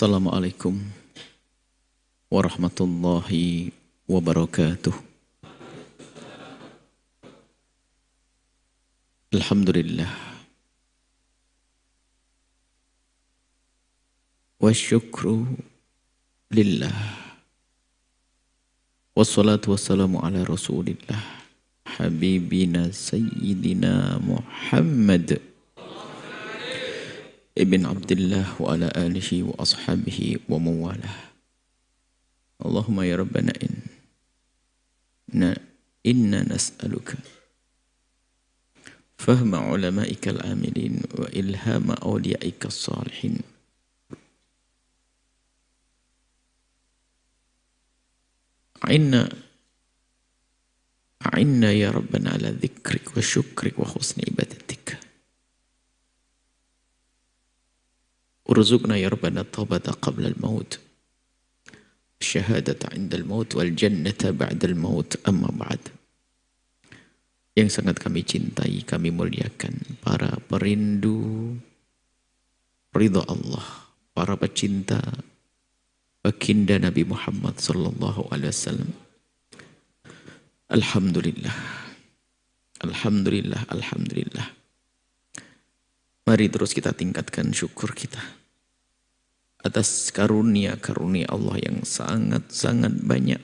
Assalamualaikum warahmatullahi wabarakatuh. Alhamdulillah wa syukru lillah wassalatu wassalamu ala rasulillah habibina sayyidina Muhammad ibn Abdullah wa ala alihi wa ashabihi wa mawalah. Allahumma ya Rabbana inna nas'aluka fahma ulama'ika al-amilin wa ilhama awliya'ika as-salihin. A'inna ya Rabbana ala dhikrik wa syukrik wa husni ibadatik. Urzuqna ya Rabbana taubata qabla al-maut, syahadata 'inda al-maut wal jannata ba'da al-maut, amma ba'd. Yang sangat kami cintai, kami muliakan para perindu ridha Allah, para pecinta baginda Nabi Muhammad sallallahu alaihi wasallam. Alhamdulillah, alhamdulillah, alhamdulillah. Mari terus kita tingkatkan syukur kita atas karunia-karunia Allah yang sangat-sangat banyak,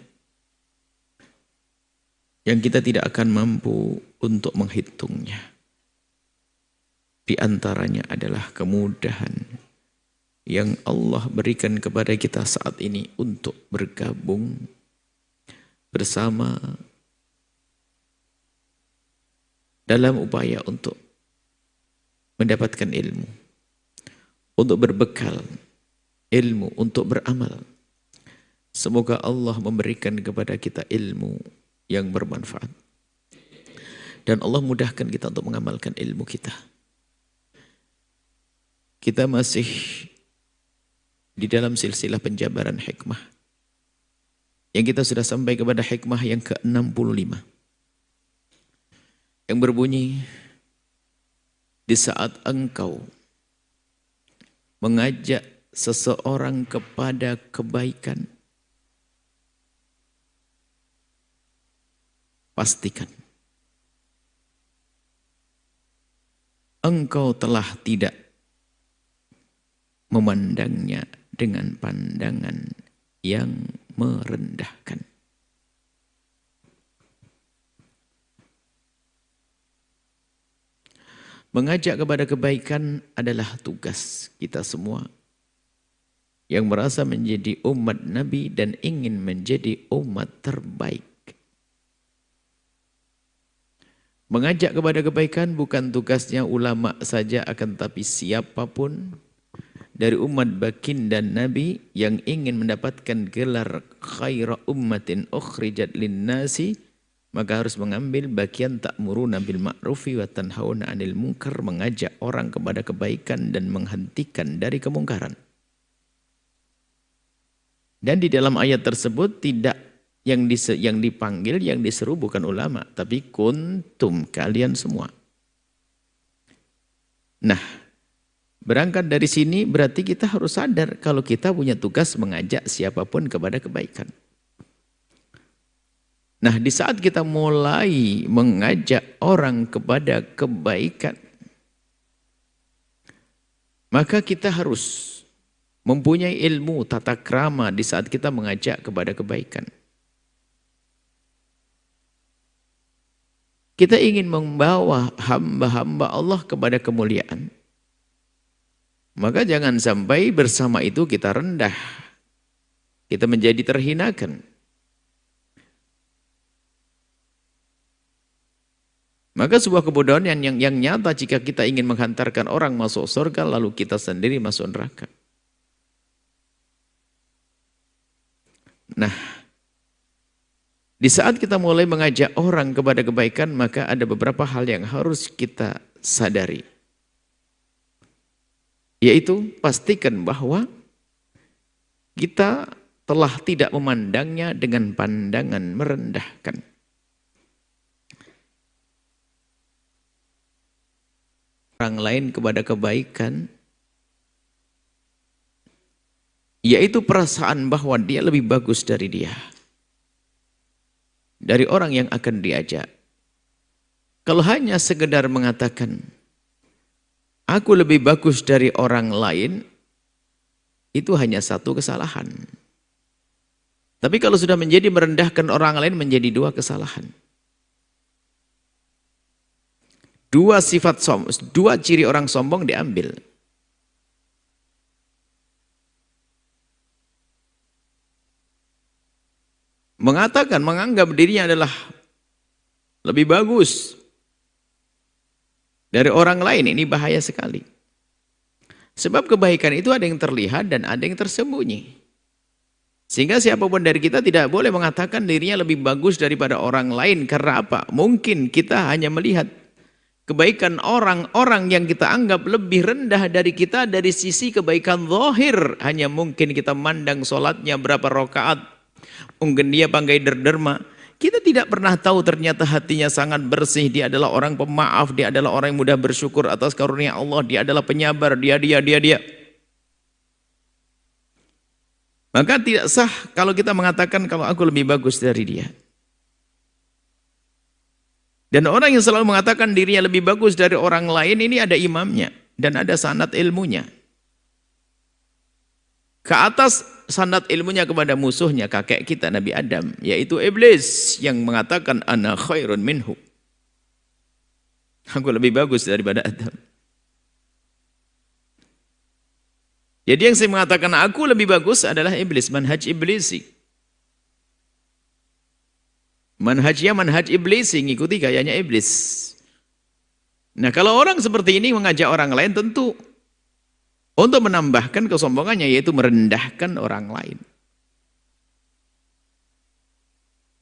yang kita tidak akan mampu untuk menghitungnya. Di antaranya adalah kemudahan yang Allah berikan kepada kita saat ini untuk bergabung bersama dalam upaya untuk mendapatkan ilmu, untuk berbekal ilmu, untuk beramal. Semoga Allah memberikan kepada kita ilmu yang bermanfaat. Dan Allah mudahkan kita untuk mengamalkan ilmu kita. Kita masih di dalam silsilah penjabaran hikmah. Yang kita sudah sampai kepada hikmah yang ke-65. Yang berbunyi, di saat engkau mengajak seseorang kepada kebaikan, pastikan engkau telah tidak memandangnya dengan pandangan yang merendahkan. Mengajak kepada kebaikan adalah tugas kita semua yang merasa menjadi umat Nabi dan ingin menjadi umat terbaik. Mengajak kepada kebaikan bukan tugasnya ulama saja, akan tapi siapapun dari umat baginda Nabi yang ingin mendapatkan gelar khaira ummatin ukhrijat linnasi, maka harus mengambil bagian ta'muruna bil ma'rufi wa tanhauna 'anil munkar, mengajak orang kepada kebaikan dan menghentikan dari kemungkaran. Dan di dalam ayat tersebut tidak yang dipanggil, yang diseru bukan ulama, tapi kuntum, kalian semua. Nah, berangkat dari sini berarti kita harus sadar kalau kita punya tugas mengajak siapapun kepada kebaikan. Nah, di saat kita mulai mengajak orang kepada kebaikan, maka kita harus mempunyai ilmu tata krama di saat kita mengajak kepada kebaikan. Kita ingin membawa hamba-hamba Allah kepada kemuliaan, maka jangan sampai bersama itu kita rendah, kita menjadi terhinakan. Maka sebuah kebodohan yang nyata jika kita ingin menghantarkan orang masuk surga lalu kita sendiri masuk neraka. Nah, di saat kita mulai mengajak orang kepada kebaikan, maka ada beberapa hal yang harus kita sadari. Yaitu pastikan bahwa kita telah tidak memandangnya dengan pandangan merendahkan. Orang lain kepada kebaikan yaitu perasaan bahwa dia lebih bagus dari dia, dari orang yang akan diajak. Kalau hanya sekedar mengatakan, aku lebih bagus dari orang lain, itu hanya satu kesalahan. Tapi kalau sudah menjadi merendahkan orang lain, menjadi dua kesalahan. Dua ciri orang sombong diambil. Menganggap dirinya adalah lebih bagus dari orang lain, ini bahaya sekali. Sebab kebaikan itu ada yang terlihat dan ada yang tersembunyi. Sehingga siapapun dari kita tidak boleh mengatakan dirinya lebih bagus daripada orang lain. Karena apa? Mungkin kita hanya melihat kebaikan orang-orang yang kita anggap lebih rendah dari kita dari sisi kebaikan zahir. Hanya mungkin kita mandang sholatnya berapa rakaat, mungkin dia pandai derderma. Kita tidak pernah tahu ternyata hatinya sangat bersih. Dia adalah orang pemaaf, dia adalah orang yang mudah bersyukur atas karunia Allah, dia adalah penyabar, dia. Maka tidak sah kalau kita mengatakan kalau aku lebih bagus dari dia. Dan orang yang selalu mengatakan dirinya lebih bagus dari orang lain, ini ada imamnya dan ada sanad ilmunya. Ke atas sanad ilmunya kepada musuhnya, kakek kita Nabi Adam, yaitu iblis yang mengatakan ana khairun minhu. Aku lebih bagus daripada Adam. Jadi yang saya mengatakan aku lebih bagus adalah iblis, manhaj iblisi. Manhajnya manhaj iblisi, ngikuti gayanya iblis. Nah, kalau orang seperti ini mengajak orang lain tentu untuk menambahkan kesombongannya, yaitu merendahkan orang lain.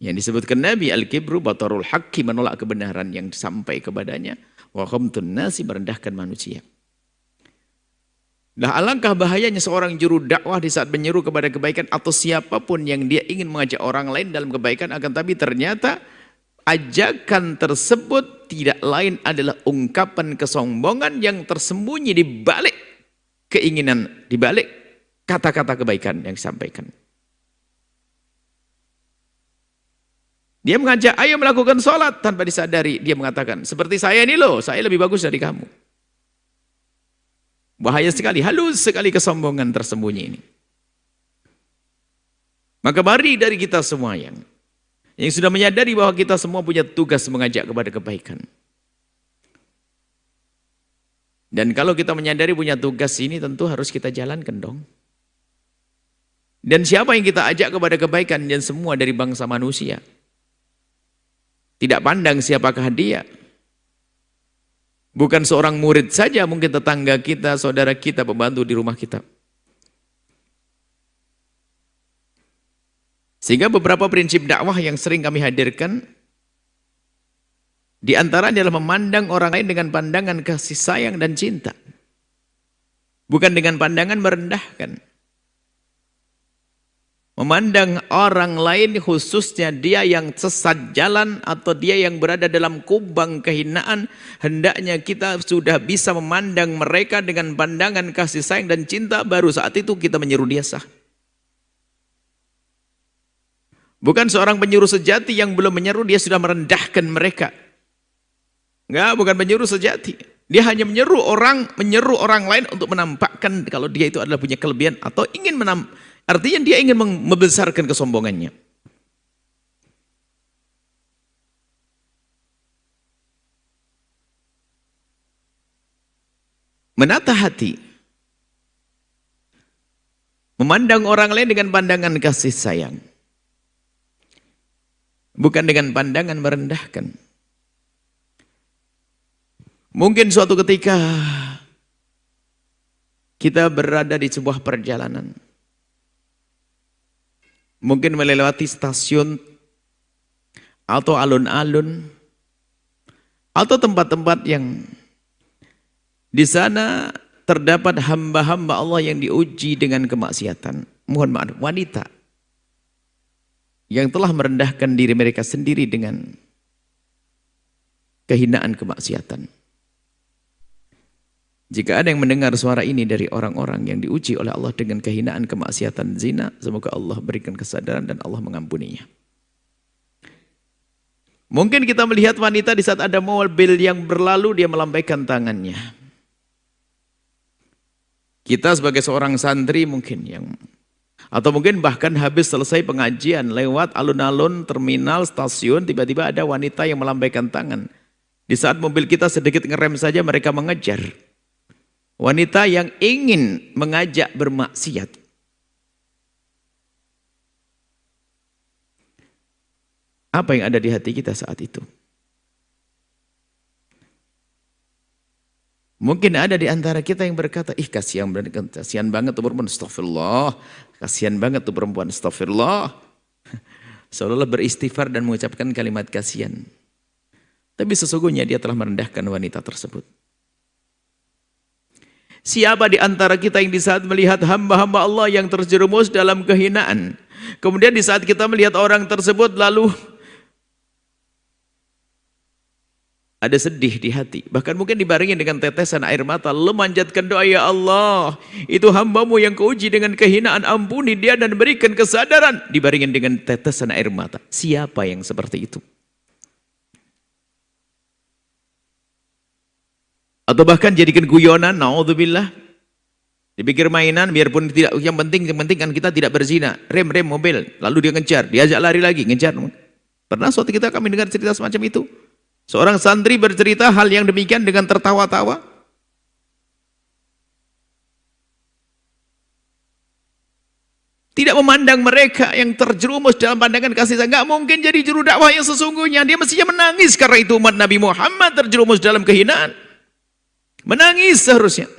Yang disebutkan Nabi, al-kibru batarul haqqi, menolak kebenaran yang sampai kepadanya, wa khamtun nasi, merendahkan manusia. Nah, alangkah bahayanya seorang juru dakwah di saat menyeru kepada kebaikan atau siapapun yang dia ingin mengajak orang lain dalam kebaikan, akan tapi ternyata ajakan tersebut tidak lain adalah ungkapan kesombongan yang tersembunyi di balik keinginan, di balik kata-kata kebaikan yang disampaikan. Dia mengajak, ayo melakukan sholat, tanpa disadari dia mengatakan, seperti saya ini loh, saya lebih bagus dari kamu. Bahaya sekali, halus sekali kesombongan tersembunyi ini. Maka mari dari kita semua yang sudah menyadari bahwa kita semua punya tugas mengajak kepada kebaikan. Dan kalau kita menyadari punya tugas ini, tentu harus kita jalankan dong. Dan siapa yang kita ajak kepada kebaikan, dan semua dari bangsa manusia. Tidak pandang siapakah dia. Bukan seorang murid saja, mungkin tetangga kita, saudara kita, pembantu di rumah kita. Sehingga beberapa prinsip dakwah yang sering kami hadirkan, di antara adalah memandang orang lain dengan pandangan kasih sayang dan cinta. Bukan dengan pandangan merendahkan. Memandang orang lain, khususnya dia yang sesat jalan atau dia yang berada dalam kubang kehinaan, hendaknya kita sudah bisa memandang mereka dengan pandangan kasih sayang dan cinta, baru saat itu kita menyeru dia sah. Bukan seorang penyuruh sejati yang belum menyeru dia sudah merendahkan mereka. Enggak, bukan penyuruh sejati. Dia hanya menyeru orang lain untuk menampakkan kalau dia itu adalah punya kelebihan atau ingin artinya dia ingin membesarkan kesombongannya. Menata hati. Memandang orang lain dengan pandangan kasih sayang. Bukan dengan pandangan merendahkan. Mungkin suatu ketika kita berada di sebuah perjalanan. Mungkin melewati stasiun atau alun-alun atau tempat-tempat yang di sana terdapat hamba-hamba Allah yang diuji dengan kemaksiatan. Mohon maaf, wanita yang telah merendahkan diri mereka sendiri dengan kehinaan kemaksiatan. Jika ada yang mendengar suara ini dari orang-orang yang diuji oleh Allah dengan kehinaan, kemaksiatan, zina, semoga Allah berikan kesadaran dan Allah mengampuninya. Mungkin kita melihat wanita di saat ada mobil yang berlalu, dia melambaikan tangannya. Kita sebagai seorang santri mungkin atau mungkin bahkan habis selesai pengajian, lewat alun-alun, terminal, stasiun, tiba-tiba ada wanita yang melambaikan tangan. Di saat mobil kita sedikit ngerem saja mereka mengejar. Wanita yang ingin mengajak bermaksiat. Apa yang ada di hati kita saat itu? Mungkin ada di antara kita yang berkata, ih kasihan banget tuh perempuan, astagfirullah. Kasihan banget tuh perempuan, astagfirullah. Seolah-olah beristighfar dan mengucapkan kalimat kasihan. Tapi sesungguhnya dia telah merendahkan wanita tersebut. Siapa di antara kita yang di saat melihat hamba-hamba Allah yang terjerumus dalam kehinaan, kemudian di saat kita melihat orang tersebut lalu ada sedih di hati, bahkan mungkin dibarengi dengan tetesan air mata, lalu manjatkan doa, ya Allah, itu hambamu yang keuji dengan kehinaan, ampuni dia dan berikan kesadaran, dibarengi dengan tetesan air mata. Siapa yang seperti itu? Atau bahkan jadikan guyonan, naudzubillah, dipikir mainan, biarpun tidak, yang penting kan kita tidak berzina, rem mobil, lalu dia ngejar, diajak lari lagi, ngejar. Pernah suatu kita kami dengar cerita semacam itu, seorang santri bercerita hal yang demikian dengan tertawa-tawa. Tidak memandang mereka yang terjerumus dalam pandangan kasih sayang, nggak mungkin jadi juru dakwah yang sesungguhnya, dia mestinya menangis karena itu umat Nabi Muhammad terjerumus dalam kehinaan. Menangis seharusnya.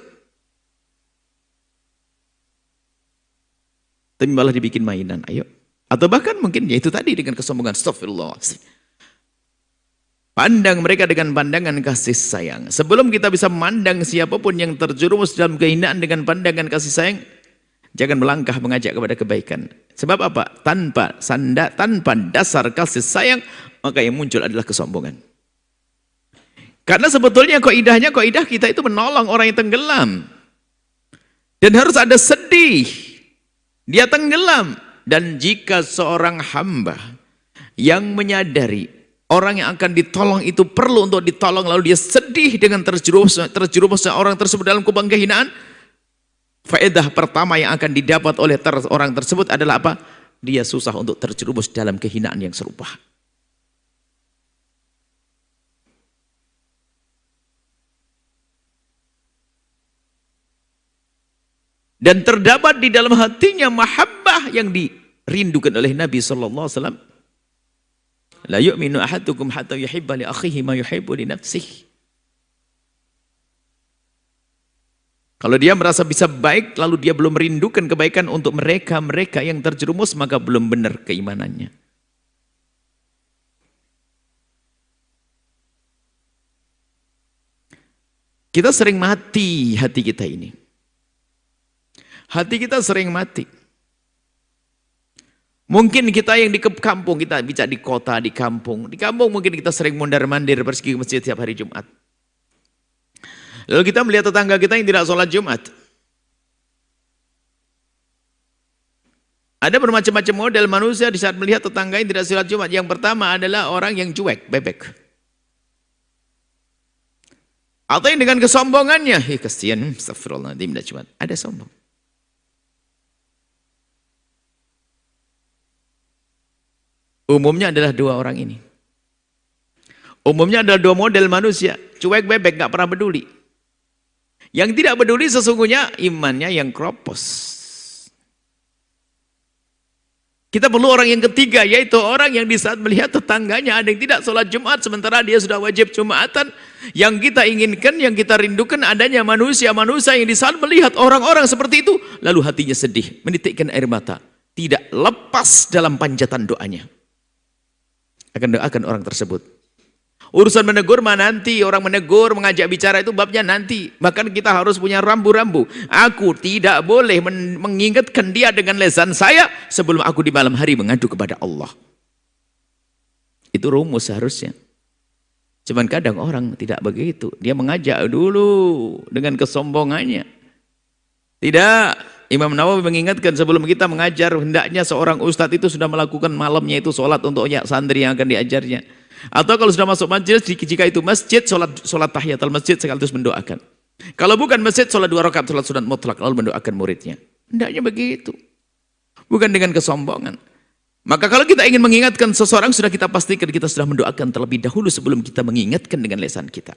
Tapi malah dibikin mainan, ayo. Atau bahkan mungkin ya itu tadi dengan kesombongan, astagfirullah. Pandang mereka dengan pandangan kasih sayang. Sebelum kita bisa memandang siapapun yang terjerumus dalam kehinaan dengan pandangan kasih sayang, jangan melangkah mengajak kepada kebaikan. Sebab apa? Tanpa dasar kasih sayang, maka yang muncul adalah kesombongan. Karena sebetulnya kaidah kita itu menolong orang yang tenggelam. Dan harus ada sedih. Dia tenggelam. Dan jika seorang hamba yang menyadari orang yang akan ditolong itu perlu untuk ditolong, lalu dia sedih dengan terjerumusnya orang tersebut dalam kubang kehinaan, faedah pertama yang akan didapat oleh orang tersebut adalah apa? Dia susah untuk terjerumus dalam kehinaan yang serupa. Dan terdapat di dalam hatinya mahabbah yang dirindukan oleh Nabi SAW. La yu'minu ahadukum hatta yuhibba li akhihi ma yuhibbu li nafsihi. Kalau dia merasa bisa baik, lalu dia belum merindukan kebaikan untuk mereka yang terjerumus, maka belum benar keimanannya. Kita sering mati hati kita ini. Hati kita sering mati. Mungkin kita yang di kampung, kita bicara di kota, di kampung. Di kampung mungkin kita sering mondar-mandir pergi ke masjid tiap hari Jumat. Lalu kita melihat tetangga kita yang tidak sholat Jumat. Ada bermacam-macam model manusia di saat melihat tetangga yang tidak sholat Jumat. Yang pertama adalah orang yang cuek, bebek. Atau yang dengan kesombongannya, kasihan, astagfirullahaladzim, tidak Jumat. Ada sombong. Umumnya adalah dua orang ini. Umumnya adalah dua model manusia. Cuek bebek, gak pernah peduli. Yang tidak peduli sesungguhnya imannya yang kropos. Kita perlu orang yang ketiga, yaitu orang yang di saat melihat tetangganya ada yang tidak sholat Jumat, sementara dia sudah wajib Jumatan. Yang kita inginkan, yang kita rindukan adanya manusia-manusia yang di saat melihat orang-orang seperti itu, lalu hatinya sedih, menitikkan air mata. Tidak lepas dalam panjatan doanya. Akan doakan orang tersebut. Urusan menegur mah nanti, orang menegur, mengajak bicara itu babnya nanti. Bahkan kita harus punya rambu-rambu. Aku tidak boleh mengingatkan dia dengan lisan saya sebelum aku di malam hari mengadu kepada Allah. Itu rumus seharusnya. Cuman kadang orang tidak begitu. Dia mengajak dulu dengan kesombongannya. Tidak. Imam Nawawi mengingatkan sebelum kita mengajar, hendaknya seorang ustadz itu sudah melakukan malamnya itu sholat untuk santri yang akan diajarnya. Atau kalau sudah masuk masjid, jika itu masjid, sholat tahiyatul masjid sekaligus mendoakan. Kalau bukan masjid, sholat 2 rakaat, sholat sunat mutlak, lalu mendoakan muridnya. Hendaknya begitu. Bukan dengan kesombongan. Maka kalau kita ingin mengingatkan seseorang, sudah kita pastikan kita sudah mendoakan terlebih dahulu sebelum kita mengingatkan dengan lisan kita.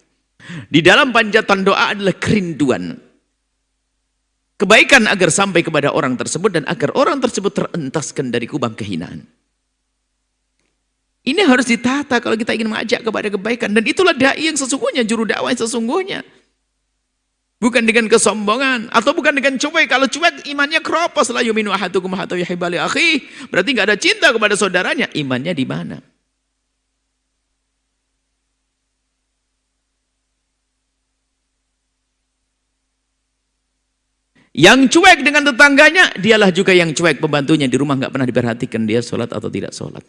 Di dalam panjatan doa adalah kerinduan kebaikan agar sampai kepada orang tersebut dan agar orang tersebut terentaskan dari kubang kehinaan. Ini harus ditata kalau kita ingin mengajak kepada kebaikan. Dan itulah dai yang sesungguhnya, juru dakwah yang sesungguhnya. Bukan dengan kesombongan atau bukan dengan cuek. Kalau cuek imannya keropos, la yuminu ahadukum hatta yuhibba li akhihi. Berarti enggak ada cinta kepada saudaranya. Imannya di mana? Yang cuek dengan tetangganya, dialah juga yang cuek pembantunya di rumah, enggak pernah diperhatikan dia sholat atau tidak sholat.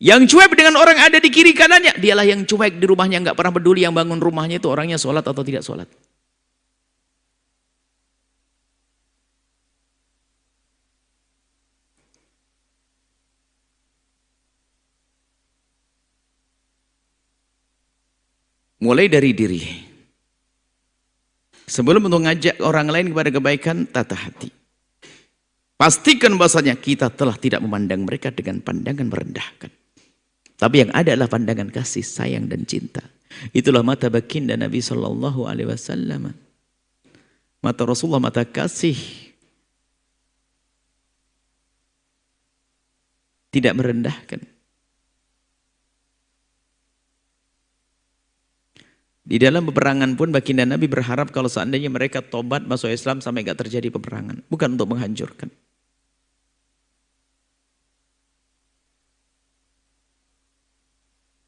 Yang cuek dengan orang ada di kiri kanannya, dialah yang cuek di rumahnya, enggak pernah peduli yang bangun rumahnya itu orangnya sholat atau tidak sholat. Mulai dari diri. Sebelum untuk mengajak orang lain kepada kebaikan, tata hati. Pastikan bahasanya kita telah tidak memandang mereka dengan pandangan merendahkan. Tapi yang ada adalah pandangan kasih, sayang dan cinta. Itulah mata baginda Nabi Sallallahu Alaihi Wasallam. Mata Rasulullah mata kasih. Tidak merendahkan. Di dalam peperangan pun baginda Nabi berharap kalau seandainya mereka tobat masuk Islam sampai enggak terjadi peperangan. Bukan untuk menghancurkan.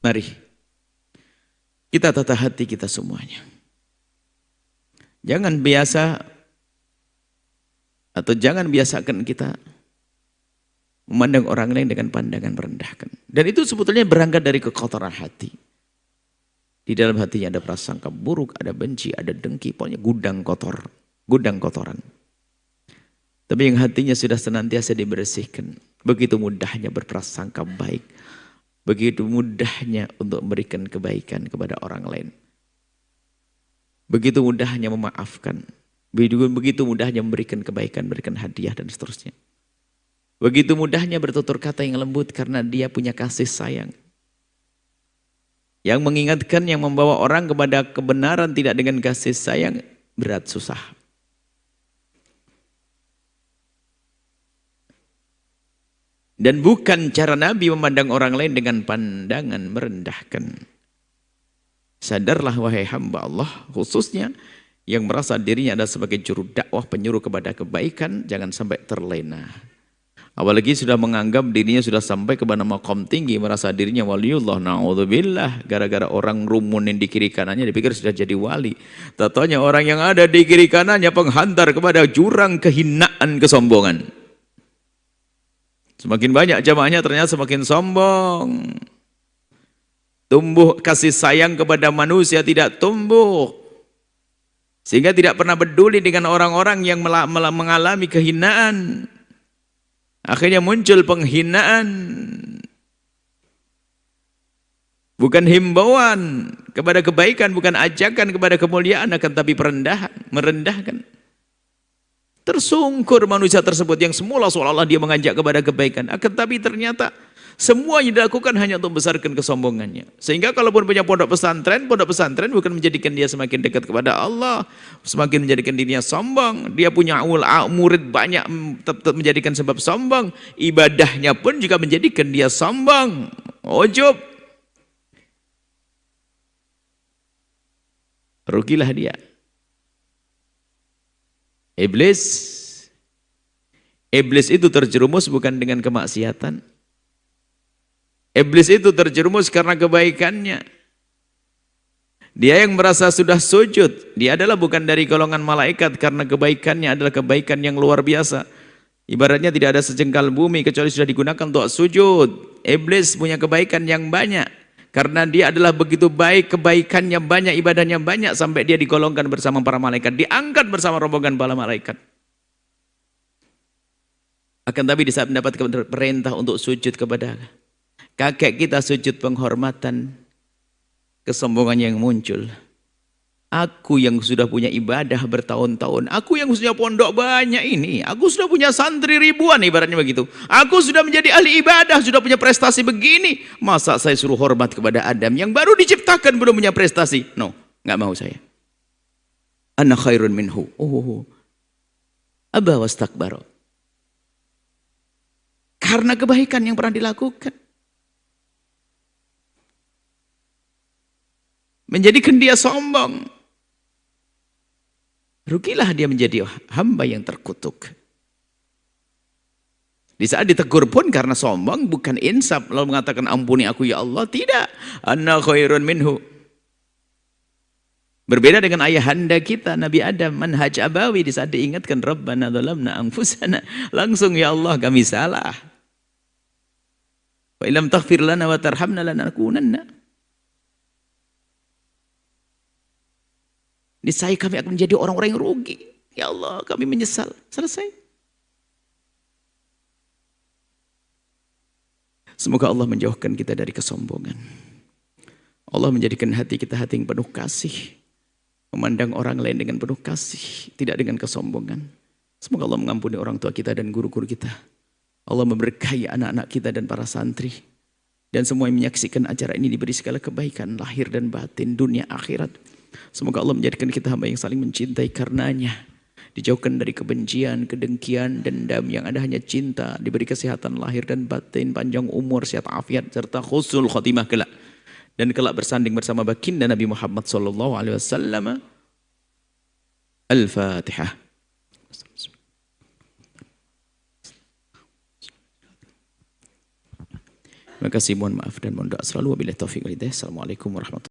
Mari kita tata hati kita semuanya. Jangan biasa atau jangan biasakan kita memandang orang lain dengan pandangan merendahkan. Dan itu sebetulnya berangkat dari kekotoran hati. Di dalam hatinya ada prasangka buruk, ada benci, ada dengki, pokoknya gudang kotor, gudang kotoran. Tapi yang hatinya sudah senantiasa dibersihkan, begitu mudahnya berprasangka baik, begitu mudahnya untuk memberikan kebaikan kepada orang lain. Begitu mudahnya memaafkan, begitu mudahnya memberikan kebaikan, memberikan hadiah dan seterusnya. Begitu mudahnya bertutur kata yang lembut karena dia punya kasih sayang. Yang mengingatkan, yang membawa orang kepada kebenaran tidak dengan kasih sayang, berat susah. Dan bukan cara Nabi memandang orang lain dengan pandangan merendahkan. Sadarlah wahai hamba Allah, khususnya yang merasa dirinya adalah sebagai juru dakwah penyuruh kepada kebaikan, jangan sampai terlena. Apalagi sudah menganggap dirinya sudah sampai kepada maqam tinggi, merasa dirinya waliullah, na'udzubillah, gara-gara orang rumunin di kiri kanannya dipikir sudah jadi wali. Tatanya orang yang ada di kiri kanannya penghantar kepada jurang kehinaan, kesombongan. Semakin banyak jamaahnya ternyata semakin sombong. Tumbuh kasih sayang kepada manusia tidak tumbuh. Sehingga tidak pernah peduli dengan orang-orang yang mengalami kehinaan. Akhirnya muncul penghinaan. Bukan himbauan kepada kebaikan, bukan ajakan kepada kemuliaan, akan tapi perendahan, merendahkan. Tersungkur manusia tersebut yang semula seolah-olah dia mengajak kepada kebaikan, akan tapi ternyata semuanya dilakukan hanya untuk membesarkan kesombongannya. Sehingga kalaupun punya pondok pesantren bukan menjadikan dia semakin dekat kepada Allah, semakin menjadikan dirinya sombong. Dia punya murid banyak, tetap menjadikan sebab sombong. Ibadahnya pun juga menjadikan dia sombong, ujub. Rugilah dia. Iblis itu terjerumus bukan dengan kemaksiatan. Iblis itu terjerumus karena kebaikannya. Dia yang merasa sudah sujud, dia adalah bukan dari golongan malaikat karena kebaikannya adalah kebaikan yang luar biasa. Ibaratnya tidak ada sejengkal bumi kecuali sudah digunakan untuk sujud. Iblis punya kebaikan yang banyak Karena dia adalah begitu baik, kebaikannya banyak, ibadahnya banyak, sampai dia digolongkan bersama para malaikat, diangkat bersama rombongan para malaikat. Akan tapi di saat mendapatkan perintah untuk sujud kepada kakek kita, sujud penghormatan, kesombongan yang muncul. Aku yang sudah punya ibadah bertahun-tahun, aku yang sudah pondok banyak ini, aku sudah punya santri ribuan, ibaratnya begitu. Aku sudah menjadi ahli ibadah, sudah punya prestasi begini. Masa saya suruh hormat kepada Adam yang baru diciptakan belum punya prestasi? No, nggak mau saya. Ana khairun minhu. Aba wastakbara. Karena kebaikan yang pernah dilakukan, menjadikan dia sombong. Rugilah dia menjadi hamba yang terkutuk. Di saat ditegur pun karena sombong, bukan insaf lalu mengatakan ampuni aku ya Allah, tidak. Anna khairun minhu. Berbeda dengan ayahanda kita Nabi Adam, manhaj abawi, di saat diingatkan Rabbana dhalamna anfusana, langsung ya Allah kami salah. Wa illam taghfir lana wa tarhamna lanakunanna. Niscaya kami akan menjadi orang-orang yang rugi. Ya Allah, kami menyesal. Selesai. Semoga Allah menjauhkan kita dari kesombongan. Allah menjadikan hati kita hati yang penuh kasih. Memandang orang lain dengan penuh kasih, tidak dengan kesombongan. Semoga Allah mengampuni orang tua kita dan guru-guru kita. Allah memberkahi anak-anak kita dan para santri. Dan semua yang menyaksikan acara ini diberi segala kebaikan, lahir dan batin, dunia akhirat. Semoga Allah menjadikan kita hamba yang saling mencintai karenanya. Dijauhkan dari kebencian, kedengkian, dendam, yang ada hanya cinta. Diberi kesehatan lahir dan batin, panjang umur, sehat afiat, serta husnul khotimah kelak. Dan kelak bersanding bersama baginda Nabi Muhammad SAW. Al-Fatihah. Terima kasih, mohon maaf dan mohon doa selalu. Wabillahi taufiq wal hidayah. Assalamualaikum warahmatullahi wabarakatuh.